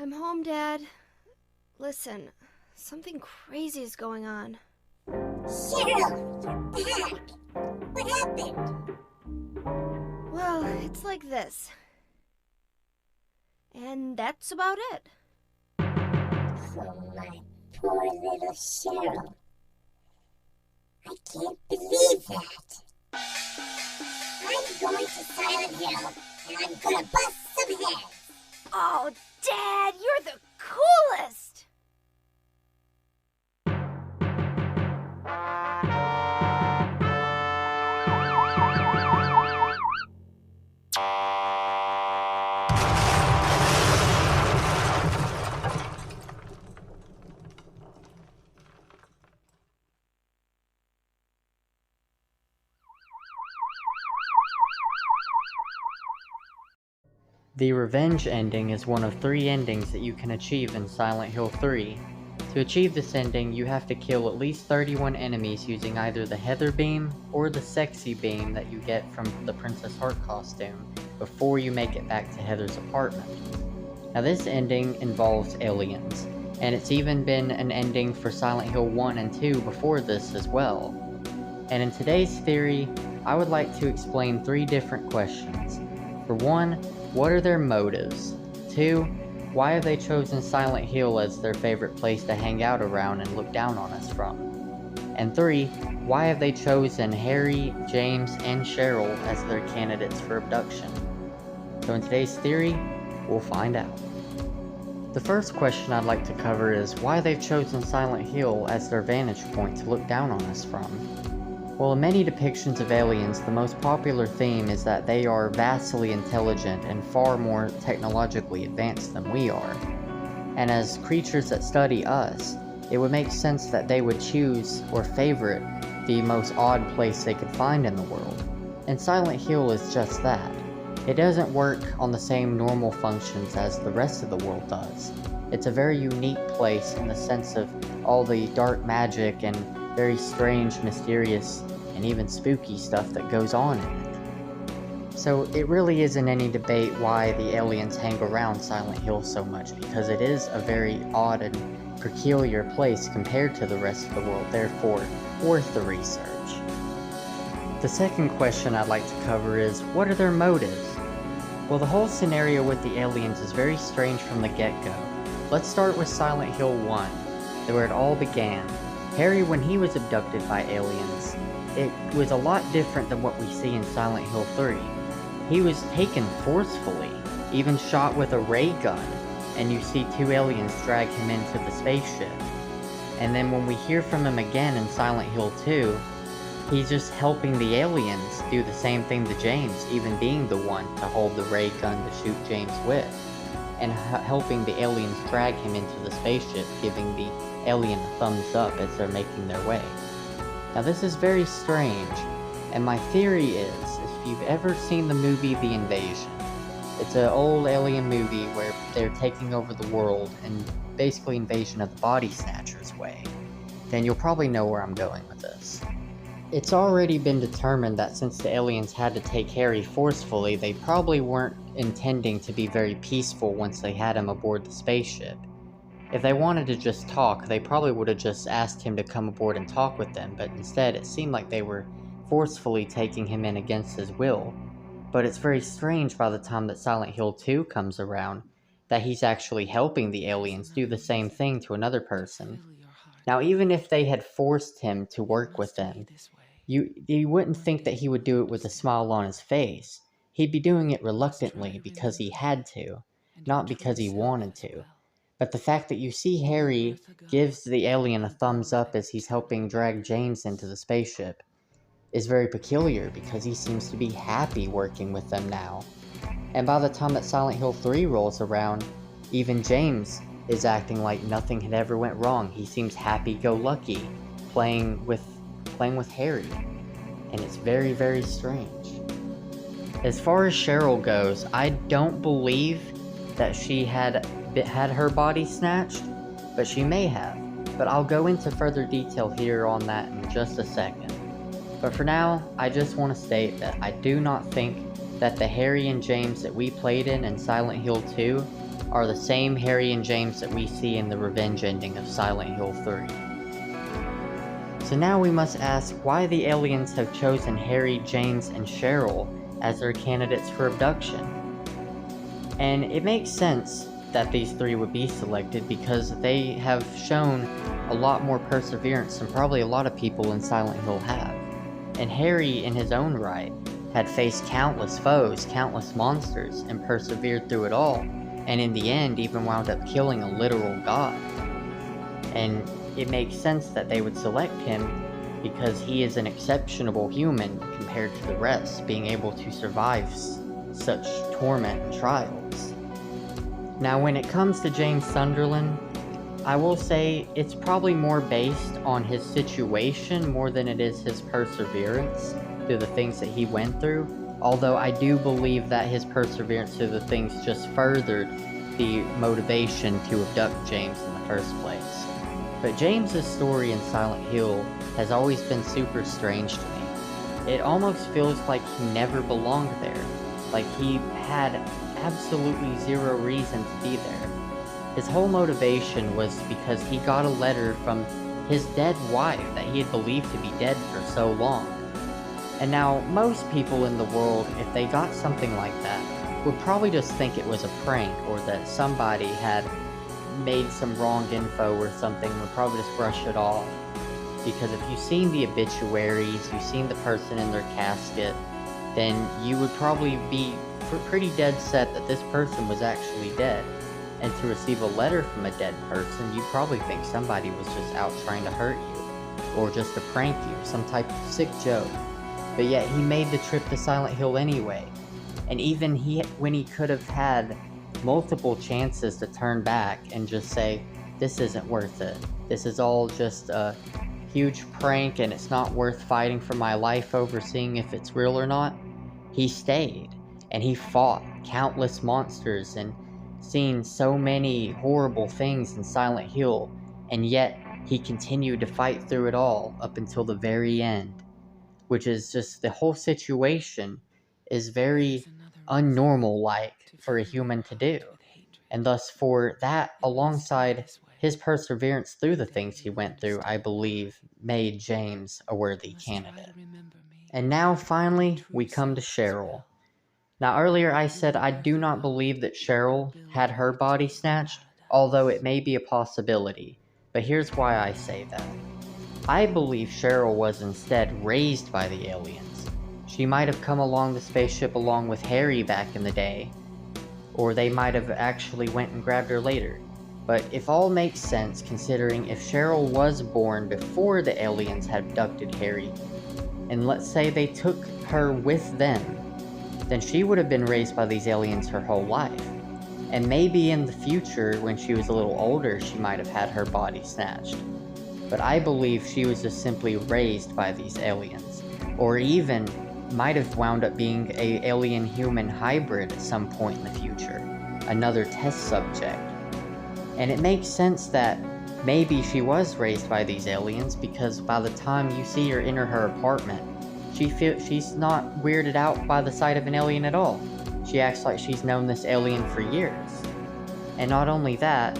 I'm home, Dad. Listen, something crazy is going on. Cheryl, you're back. What happened? Well, it's like this. And that's about it. Oh, my poor little Cheryl. I can't believe that. I'm going to Silent Hill, and I'm gonna bust some heads. Oh, Dad, you're the coolest! The revenge ending is one of 3 endings that you can achieve in Silent Hill 3. To achieve this ending, you have to kill at least 31 enemies using either the Heather Beam or the Sexy Beam that you get from the Princess Heart costume before you make it back to Heather's apartment. Now this ending involves aliens, and it's even been an ending for Silent Hill 1 and 2 before this as well. And in today's theory, I would like to explain 3 different questions. For one, what are their motives? 2, why have they chosen Silent Hill as their favorite place to hang out around and look down on us from? And 3, why have they chosen Harry, James, and Cheryl as their candidates for abduction? So in today's theory, we'll find out. The first question I'd like to cover is why they've chosen Silent Hill as their vantage point to look down on us from. Well, in many depictions of aliens, the most popular theme is that they are vastly intelligent and far more technologically advanced than we are. And as creatures that study us, it would make sense that they would choose or favorite the most odd place they could find in the world. And Silent Hill is just that. It doesn't work on the same normal functions as the rest of the world does. It's a very unique place in the sense of all the dark magic and very strange, mysterious, and even spooky stuff that goes on in it. So it really isn't any debate why the aliens hang around Silent Hill so much, because it is a very odd and peculiar place compared to the rest of the world, therefore worth the research. The second question I'd like to cover is, what are their motives? Well, the whole scenario with the aliens is very strange from the get-go. Let's start with Silent Hill 1, where it all began. Harry, when he was abducted by aliens, it was a lot different than what we see in Silent Hill 3. He was taken forcefully, even shot with a ray gun, and you see 2 aliens drag him into the spaceship. And then when we hear from him again in Silent Hill 2, he's just helping the aliens do the same thing to James, even being the one to hold the ray gun to shoot James with, and helping the aliens drag him into the spaceship, giving the alien a thumbs up as they're making their way. Now this is very strange, and my theory is, if you've ever seen the movie The Invasion, it's an old alien movie where they're taking over the world, and basically Invasion of the Body Snatchers way, then you'll probably know where I'm going with this. It's already been determined that since the aliens had to take Harry forcefully, they probably weren't intending to be very peaceful once they had him aboard the spaceship. If they wanted to just talk, they probably would have just asked him to come aboard and talk with them, but instead it seemed like they were forcefully taking him in against his will. But it's very strange by the time that Silent Hill 2 comes around, that he's actually helping the aliens do the same thing to another person. Now, even if they had forced him to work with them, you wouldn't think that he would do it with a smile on his face. He'd be doing it reluctantly because he had to, not because he wanted to. But the fact that you see Harry gives the alien a thumbs up as he's helping drag James into the spaceship is very peculiar, because he seems to be happy working with them now. And by the time that Silent Hill 3 rolls around, even James is acting like nothing had ever went wrong. He seems happy-go-lucky, playing with Harry. And it's very, very strange. As far as Cheryl goes, I don't believe that she had her body snatched, but she may have. But I'll go into further detail here on that in just a second. But for now, I just want to state that I do not think that the Harry and James that we played in Silent Hill 2 are the same Harry and James that we see in the revenge ending of Silent Hill 3. So now we must ask why the aliens have chosen Harry, James, and Cheryl as their candidates for abduction. And it makes sense that these three would be selected because they have shown a lot more perseverance than probably a lot of people in Silent Hill have. And Harry, in his own right, had faced countless foes, countless monsters, and persevered through it all, and in the end even wound up killing a literal god. And it makes sense that they would select him because he is an exceptional human compared to the rest, being able to survive such torment and trials. Now when it comes to James Sunderland, I will say it's probably more based on his situation more than it is his perseverance through the things that he went through, although I do believe that his perseverance through the things just furthered the motivation to abduct James in the first place. But James's story in Silent Hill has always been super strange to me. It almost feels like he never belonged there, like he had absolutely zero reason to be there. His whole motivation was because he got a letter from his dead wife that he had believed to be dead for so long. And now, most people in the world, if they got something like that, would probably just think it was a prank or that somebody had made some wrong info or something, would probably just brush it off. Because if you've seen the obituaries, you've seen the person in their casket, then you would probably be pretty dead set that this person was actually dead. And to receive a letter from a dead person, you'd probably think somebody was just out trying to hurt you, or just to prank you, some type of sick joke. But yet he made the trip to Silent Hill anyway. And even when he could have had multiple chances to turn back and just say, this isn't worth it. This is all just a huge prank and it's not worth fighting for my life over seeing if it's real or not. He stayed and he fought countless monsters and seen so many horrible things in Silent Hill, and yet he continued to fight through it all up until the very end, which is just, the whole situation is very unnormal-like for a human to do. And thus for that, alongside his perseverance through the things he went through, I believe made James a worthy candidate. And now finally we come to Cheryl. Now earlier I said I do not believe that Cheryl had her body snatched, although it may be a possibility. But here's why I say that. I believe Cheryl was instead raised by the aliens. She might have come along the spaceship along with Harry back in the day, or they might have actually went and grabbed her later. But if all makes sense, considering if Cheryl was born before the aliens had abducted Harry, and let's say they took her with them, then she would have been raised by these aliens her whole life. And maybe in the future, when she was a little older, she might have had her body snatched. But I believe she was just simply raised by these aliens, or even might have wound up being an alien-human hybrid at some point in the future, another test subject. And it makes sense that maybe she was raised by these aliens, because by the time you see her enter her apartment, she's not weirded out by the sight of an alien at all. She acts like she's known this alien for years. And not only that,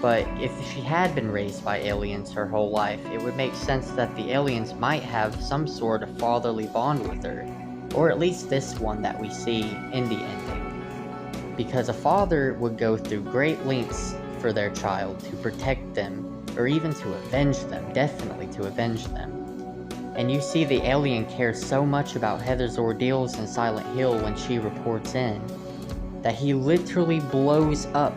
but if she had been raised by aliens her whole life, it would make sense that the aliens might have some sort of fatherly bond with her, or at least this one that we see in the ending. Because a father would go through great lengths for their child to protect them, or even to avenge them, definitely to avenge them. And you see the alien cares so much about Heather's ordeals in Silent Hill when she reports in, that he literally blows up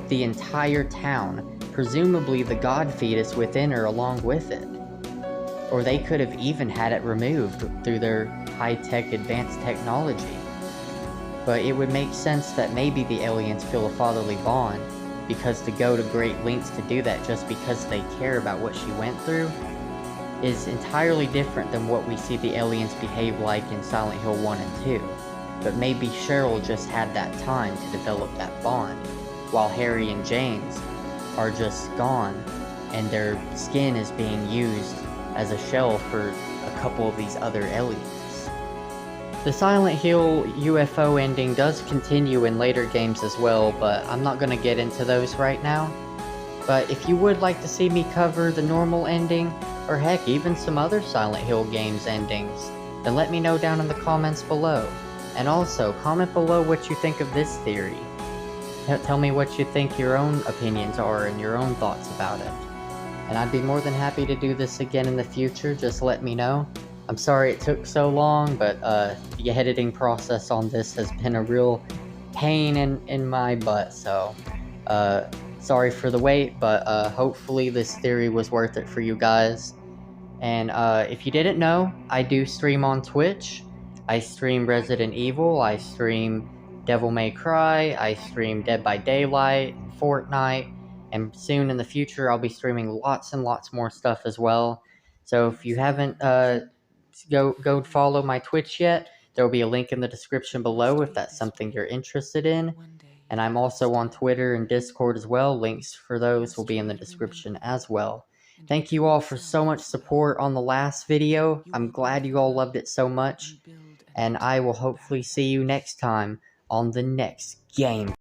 the entire town, presumably the god fetus within her along with it. Or they could have even had it removed through their high-tech advanced technology. But it would make sense that maybe the aliens feel a fatherly bond, because to go to great lengths to do that just because they care about what she went through is entirely different than what we see the aliens behave like in Silent Hill 1 and 2. But maybe Cheryl just had that time to develop that bond, while Harry and James are just gone, and their skin is being used as a shell for a couple of these other aliens. The Silent Hill UFO ending does continue in later games as well, but I'm not going to get into those right now. But if you would like to see me cover the normal ending, or heck, even some other Silent Hill games endings, then let me know down in the comments below. And also, comment below what you think of this theory. Tell me what you think your own opinions are and your own thoughts about it. And I'd be more than happy to do this again in the future, just let me know. I'm sorry it took so long, but the editing process on this has been a real pain in my butt, so sorry for the wait, but hopefully this theory was worth it for you guys. And if you didn't know, I do stream on Twitch. I stream Resident Evil, I stream Devil May Cry, I stream Dead by Daylight, Fortnite, and soon in the future I'll be streaming lots and lots more stuff as well. So if you haven't go follow my Twitch yet, there will be a link in the description below if that's something you're interested in. And I'm also on Twitter and Discord as well. Links for those will be in the description as well. Thank you all for so much support on the last video. I'm glad you all loved it so much. And I will hopefully see you next time on the next game.